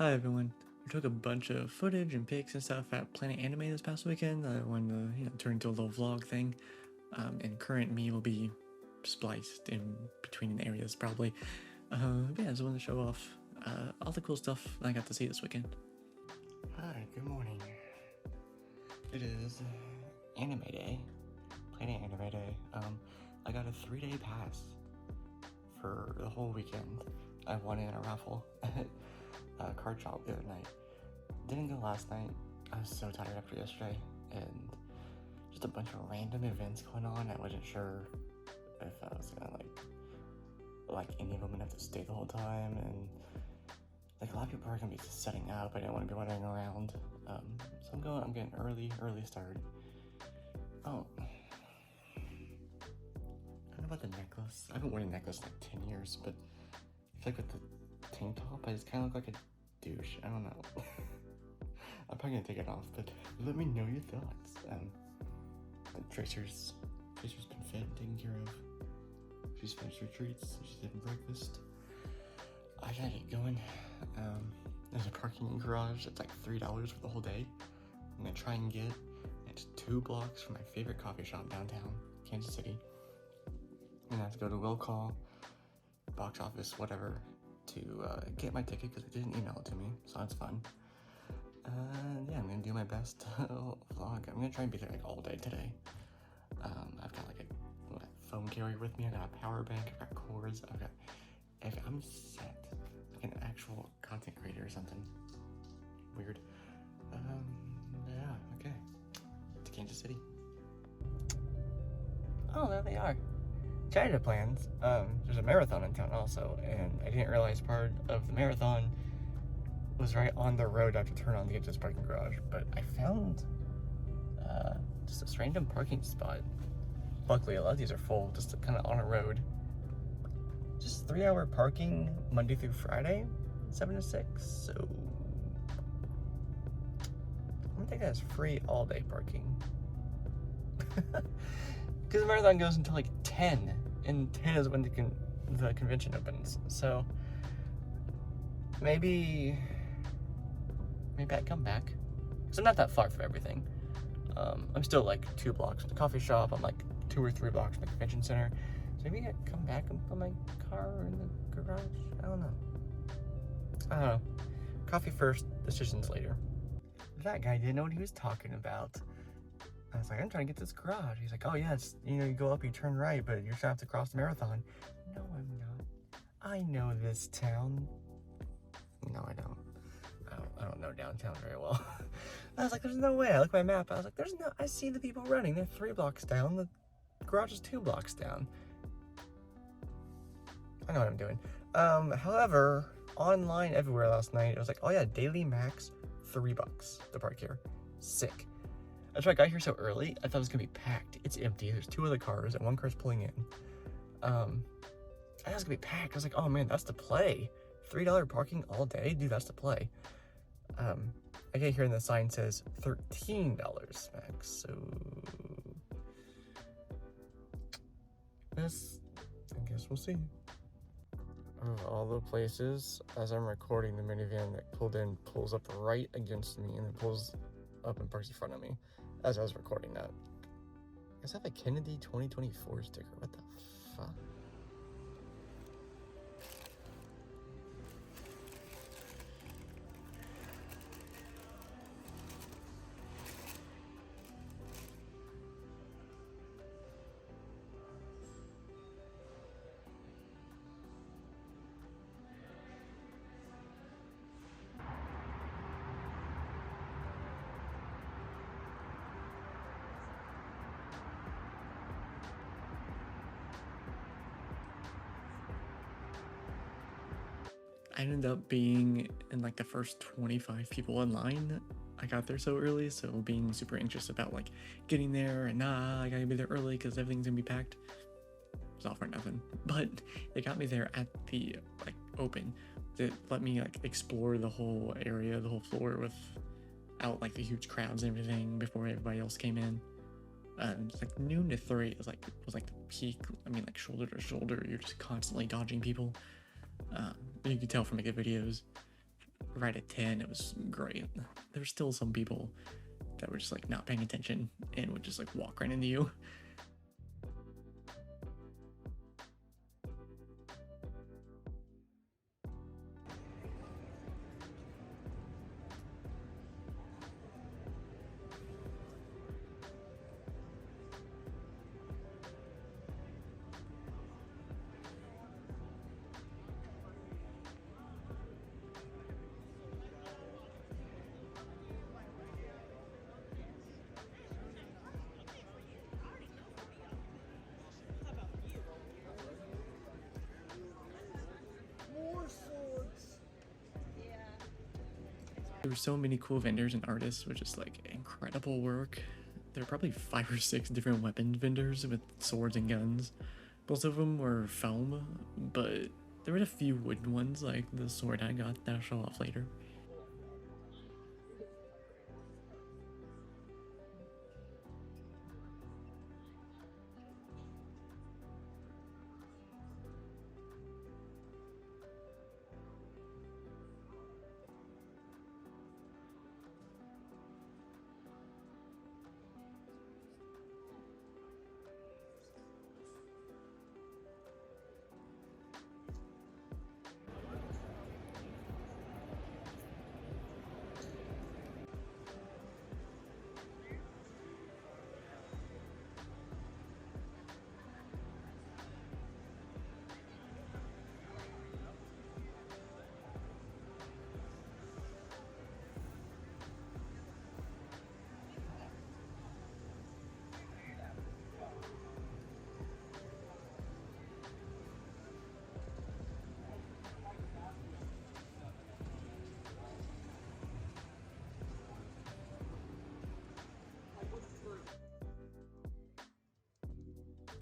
Hi everyone. I took a bunch of footage and pics and stuff at Planet Anime this past weekend. I wanted to, turn into a little vlog thing. And current me will be spliced in between the areas probably. But yeah, I just wanted to show off all the cool stuff I got to see this weekend. Hi, good morning. It is Anime Day, Planet Anime Day. I got a 3-day pass for the whole weekend. I won it in a raffle at a card shop the other night. Didn't go last night. I was so tired after yesterday, and just a bunch of random events going on. I wasn't sure if I was gonna like any of them gonna have to stay the whole time, and like a lot of people are gonna be setting up. I didn't want to be wandering around, so I'm getting early start. Oh, I don't know about the necklace. I haven't worn a necklace in like 10 years, but I feel like with the tank top, I just kind of look like a douche. I don't know. I'm probably gonna take it off, but let me know your thoughts. Tracer's been fed and taken care of. She's finished her treats. She's having breakfast. I gotta get going. There's a parking garage that's like $3 for the whole day. I'm gonna try and get. It's 2 blocks from my favorite coffee shop downtown, Kansas City. I'm gonna have to go to Will Call, box office, whatever, to get my ticket because they didn't email it to me, so that's fun. Yeah, I'm gonna do my best vlog. I'm gonna try and be there like all day today. I've got like a phone carrier with me. I got a power bank. I've got cords. I'm set like an actual content creator or something. Weird. Yeah. Okay. To Kansas City. Oh, there they are. China plans. There's a marathon in town also, and I didn't realize part of the marathon was right on the road I have to turn on to get to this parking garage, but I found just this random parking spot. Luckily, a lot of these are full, just kind of on a road. Just 3-hour parking Monday through Friday, 7 to 6. So I'm gonna take that as free all-day parking. Because the marathon goes until like 10, and 10 is when the convention opens. So maybe I come back. So I'm not that far from everything. I'm still like 2 blocks from the coffee shop. I'm like 2 or 3 blocks from the convention center. So maybe I come back and put my car in the garage. I don't know. Coffee first, decisions later. That guy didn't know what he was talking about. I was like, I'm trying to get this garage. He's like, oh yeah, it's, you go up, you turn right, but you're gonna have to cross the marathon. No, I'm not. I know this town. No, I don't. I don't know downtown very well. I was like, there's no way. I looked at my map. I was like, I see the people running. They're 3 blocks down. The garage is 2 blocks down. I know what I'm doing. However, online everywhere last night, it was like, oh yeah, daily max, $3 to park here. Sick. That's why I got here so early. I thought it was gonna be packed. It's empty. There's 2 other cars and 1 car's pulling in. I thought it was gonna be packed. I was like, oh man, that's the play. $3 parking all day? Dude, that's the play. I get here and the sign says $13 max, so I guess we'll see. Of all the places, as I'm recording, the minivan that pulled in pulls up right against me and then pulls up and parks in front of me as I was recording that. Is that a Kennedy 2024 sticker? What the fuck? I ended up being in like the first 25 people in line. I got there so early, so being super anxious about like getting there and I gotta be there early because everything's gonna be packed. It's all for nothing. But they got me there at the like open. They let me like explore the whole area, the whole floor without like the huge crowds and everything before everybody else came in. It's like noon to 3 was like the peak. I mean, like shoulder to shoulder, you're just constantly dodging people. You can tell from my good videos. right at 10, it was great. There were still some people that were just like not paying attention and would just like walk right into you. There were so many cool vendors and artists with just like incredible work. There were probably 5 or 6 different weapon vendors with swords and guns. Most of them were foam, but there were a few wooden ones like the sword I got that I'll show off later.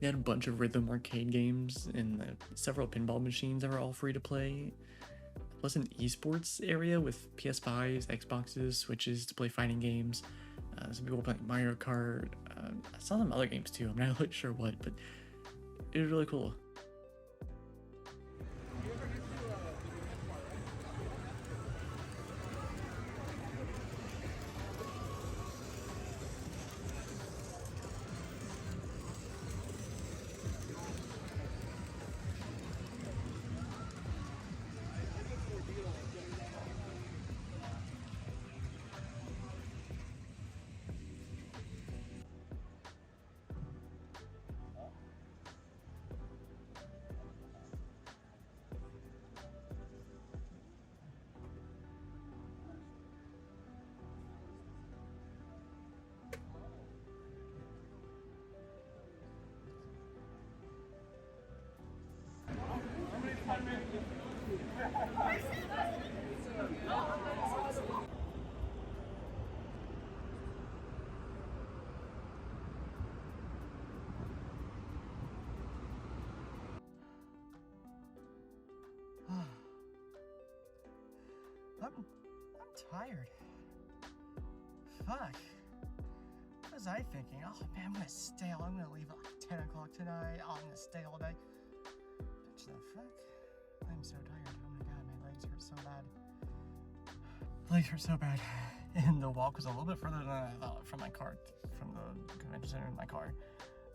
They had a bunch of rhythm arcade games and several pinball machines that were all free to play. Plus an esports area with PS5s, Xboxes, Switches to play fighting games. Some people playing Mario Kart. I saw some other games too. I'm not really sure what, but it was really cool. I'm tired. Fuck. What was I thinking? Oh man, I'm gonna stay. I'm gonna leave at like 10 o'clock tonight. Oh, I'm gonna stay all day. Bitch, the fuck? I'm so tired. Oh my god, my legs hurt so bad. Legs hurt so bad. And the walk was a little bit further than I thought from my car, from the convention center in my car.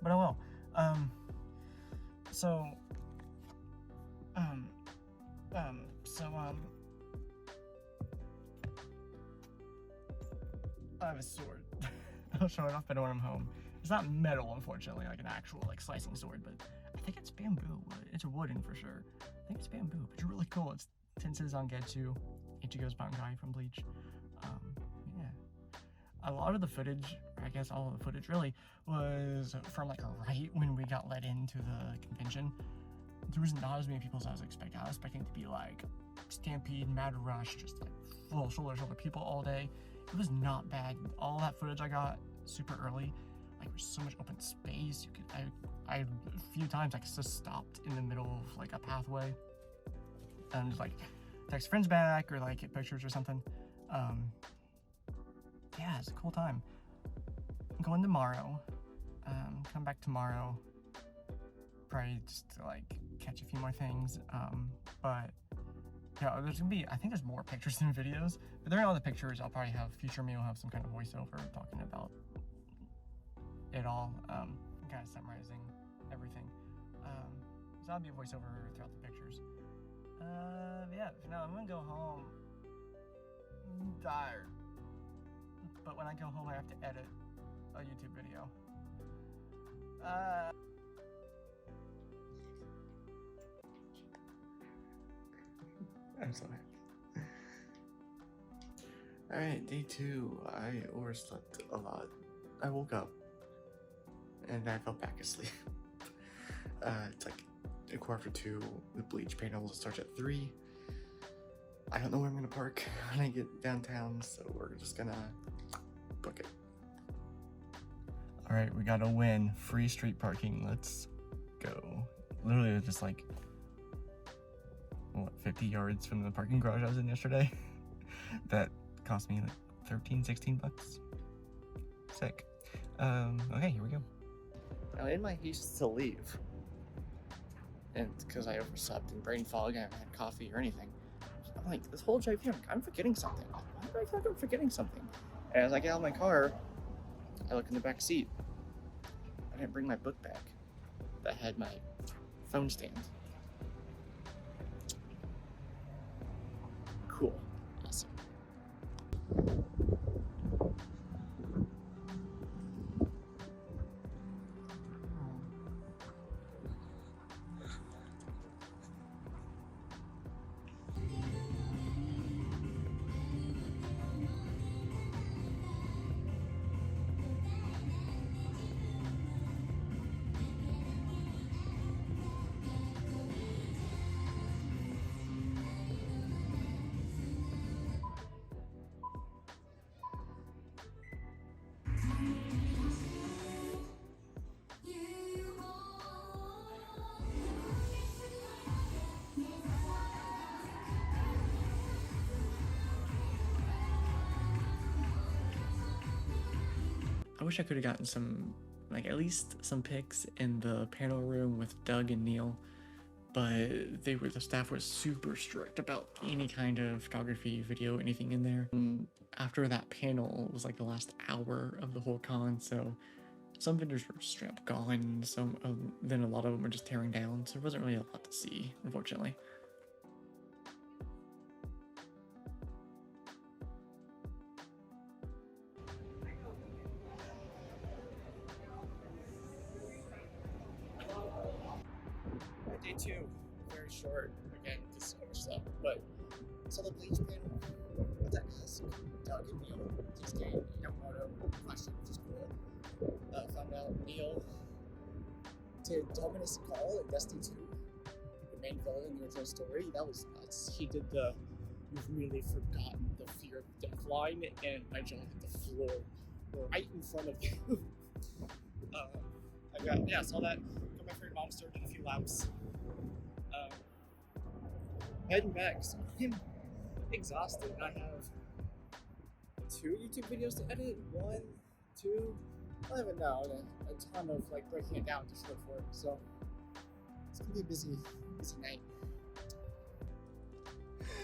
But I will. So I have a sword. I'll show it off better when I'm home. It's not metal, unfortunately, like an actual like slicing sword, but I think it's bamboo. It's wooden for sure. I think it's bamboo, but it's really cool. It's tinted on Getsu, Ichigo's mountain guy from Bleach. Yeah. A lot of the footage, I guess all of the footage really, was from like right when we got let into the convention. There was not as many people as I was expecting. I was expecting it to be like stampede, mad rush, just like full shoulder to shoulder people all day. It was not bad. All that footage I got super early, like there's so much open space. You could, I a few times I just stopped in the middle of like a pathway and just like text friends back or like get pictures or something. Yeah, it's a cool time. I'm going tomorrow. Come back tomorrow. Probably just to like catch a few more things. But Yeah, there's gonna be, I think there's more pictures than videos, but there are all the pictures. I'll probably have, future me will have some kind of voiceover talking about it all, kind of summarizing everything. So that'll be a voiceover throughout the pictures. Yeah, for now I'm gonna go home. I'm tired. But when I go home, I have to edit a YouTube video. I'm so happy. Alright, day 2. I overslept a lot. I woke up and I fell back asleep. It's like 2:15. The bleach panel starts at 3. I don't know where I'm gonna park when I get downtown, so we're just gonna book it. Alright, we got a win. Free street parking. Let's go. Literally just like, what, 50 yards from the parking garage I was in yesterday? That cost me like $16 bucks. Sick. Okay, here we go. Now in my haste to leave, and because I overslept and brain fog, I haven't had coffee or anything, I'm like, this whole drive here, I'm forgetting something. Why do I feel like I'm forgetting something? And as I get out of my car, I look in the back seat. I didn't bring my book bag that had my phone stand. Cool. Awesome. I wish I could have gotten some, like at least some pics in the panel room with Doug and Neil, but the staff was super strict about any kind of photography, video, anything in there. And after that panel, it was like the last hour of the whole con, so some vendors were straight up gone, then a lot of them were just tearing down, so there wasn't really a lot to see, unfortunately. Day 2, very short, again, just overslept, but saw the bleach panel with that ask Doug and Neil, just getting Yamamoto question, which is cool. Found out Neil did Dominus Call in Destiny 2, the main villain in the original story. That was nuts. He did the "You've really forgotten the fear of death" line, and my jaw hit the floor right in front of you. Saw that. Got my favorite monster, did a few laps. Heading back, so I'm exhausted. I have 2 YouTube videos to edit, 1, 2, I don't even know, and a ton of like breaking it down to show for it. So it's gonna be a busy night.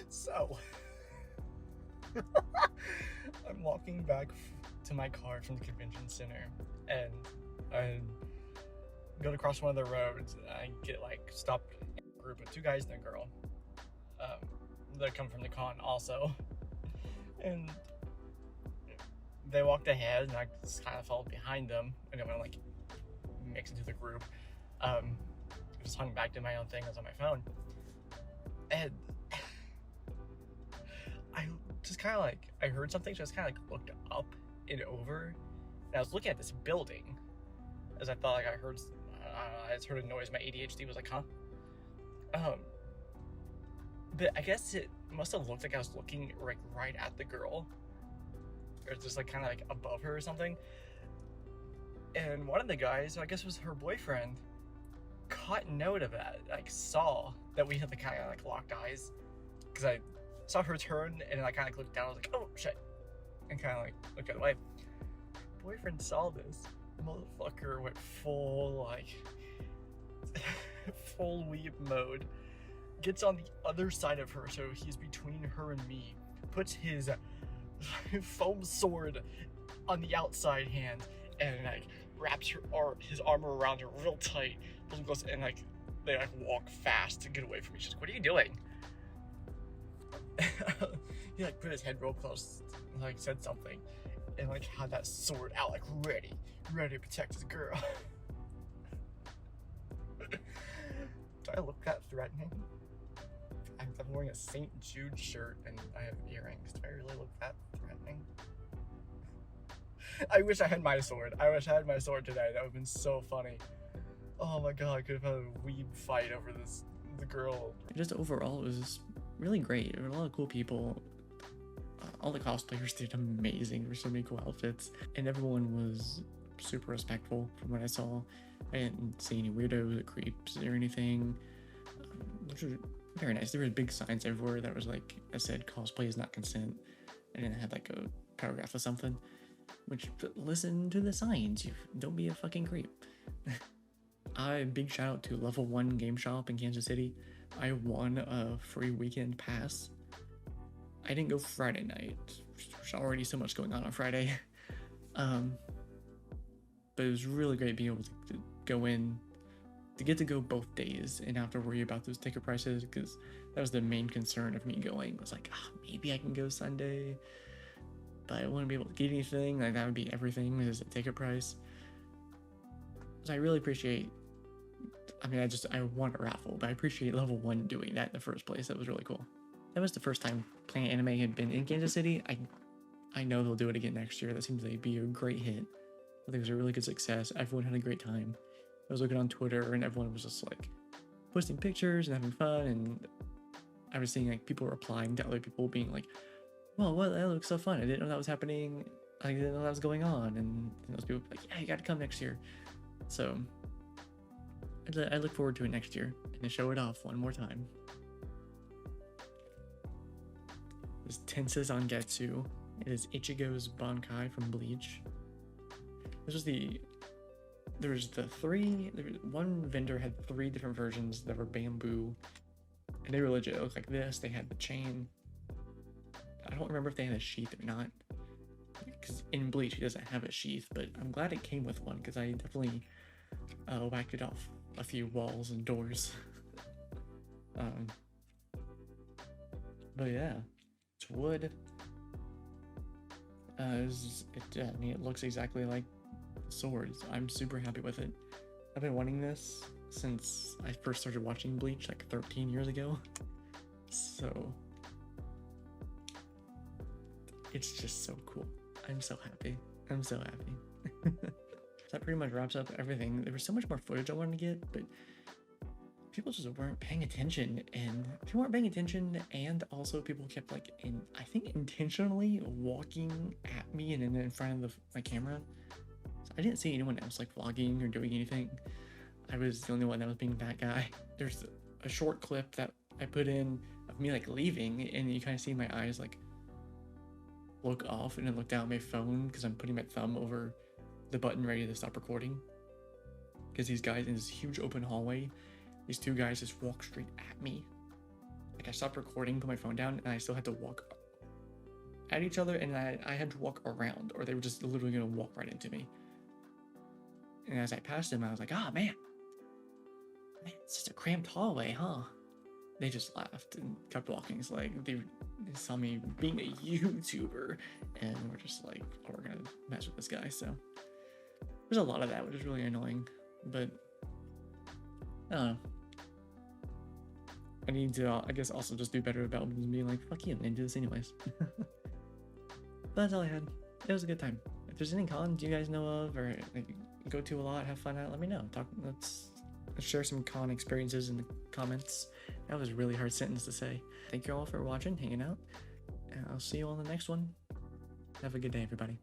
So I'm walking back to my car from the convention center, and I go to cross one of the roads, and I get like stopped in a group of 2 guys and a girl. That come from the con also, and they walked ahead, and I just kind of followed behind them. I didn't want to like mix into the group. I just hung back to my own thing. I was on my phone, and I just kind of like, I heard something, so I just kind of like looked up and over, and I was looking at this building, as I thought like I just heard a noise. My ADHD was like, huh? But I guess it must have looked like I was looking like right at the girl, or just like kind of like above her or something. And one of the guys, who I guess was her boyfriend, caught note of that. Like saw that we had the kind of like locked eyes, because I saw her turn and then I kind of looked down. I was like, oh shit, and kind of like looked the other way. Boyfriend saw this. Motherfucker went full like full weep mode. gets on the other side of her, so he's between her and me, puts his foam sword on the outside hand, and like wraps his armor around her real tight, and like they like walk fast to get away from me. She's like, "What are you doing?" He like put his head real close, and, like said something, and like had that sword out, like ready to protect his girl. Do I look that threatening? I'm wearing a St. Jude shirt and I have earrings. Do I really look that threatening? I wish I had my sword. I wish I had my sword today. That would have been so funny. Oh my god, I could have had a weeb fight over the girl. Just overall, it was just really great. There were a lot of cool people. All the cosplayers did amazing. There were so many cool outfits, and everyone was super respectful from what I saw. I didn't see any weirdos or creeps or anything, which was very nice. There were big signs everywhere that was like, I said, cosplay is not consent, and then it had like a paragraph or something, which, listen to the signs, you don't be a fucking creep. Big shout out to Level 1 Game Shop in Kansas City. I won a free weekend pass. I didn't go Friday night. There's already so much going on Friday. But it was really great being able to go in, to get to go both days and not have to worry about those ticket prices, because that was the main concern of me going. Was like, maybe I can go Sunday, but I wouldn't be able to get anything. Like, that would be everything, is a ticket price. So I really appreciate, I won a raffle, but I appreciate Level 1 doing that in the first place. That was really cool. That was the first time Planet Anime had been in Kansas City. I know they'll do it again next year. That seems like be a great hit. I think it was a really good success. Everyone had a great time. I was looking on Twitter and everyone was just like posting pictures and having fun, and I was seeing like people replying to other people being like, well, that looks so fun. I didn't know that was happening. I didn't know that was going on. And those people were like, yeah, you gotta come next year. So I look forward to it next year and to show it off one more time. This Tenses Angetsu. It is Ichigo's Bankai from Bleach. One vendor had 3 different versions that were bamboo, and they were legit. It looked like this. They had the chain. I don't remember if they had a sheath or not, because in Bleach he doesn't have a sheath, but I'm glad it came with one, because I definitely whacked it off a few walls and doors. But yeah, it's wood. It looks exactly like swords. I'm super happy with it. I've been wanting this since I first started watching Bleach like 13 years ago. So it's just so cool. I'm so happy. So that pretty much wraps up everything. There was so much more footage I wanted to get, but people just weren't paying attention, and also people kept like I think intentionally walking at me and then in front of my camera. So I didn't see anyone else like vlogging or doing anything. I was the only one that was being that guy. There's a short clip that I put in of me like leaving, and you kind of see my eyes like look off and then look down at my phone because I'm putting my thumb over the button ready to stop recording, because these guys in this huge open hallway, these 2 guys just walk straight at me. Like, I stopped recording, put my phone down, and I still had to walk at each other, and I had to walk around, or they were just literally gonna walk right into me. And as I passed them, I was like, man, it's just a cramped hallway, huh? They just laughed and kept walking. It's like they saw me being a YouTuber, and we're just like, we're gonna mess with this guy. So there's a lot of that, which is really annoying, but I don't know. I need to, I guess, also just do better about being like, fuck you, I'm gonna do this anyways. But that's all I had. It was a good time. If there's any cons you guys know of, or like, go to a lot, have fun at, let me know. Let's share some con experiences in the comments. That was a really hard sentence to say. Thank you all for watching, hanging out, and I'll see you on the next one. Have a good day, everybody.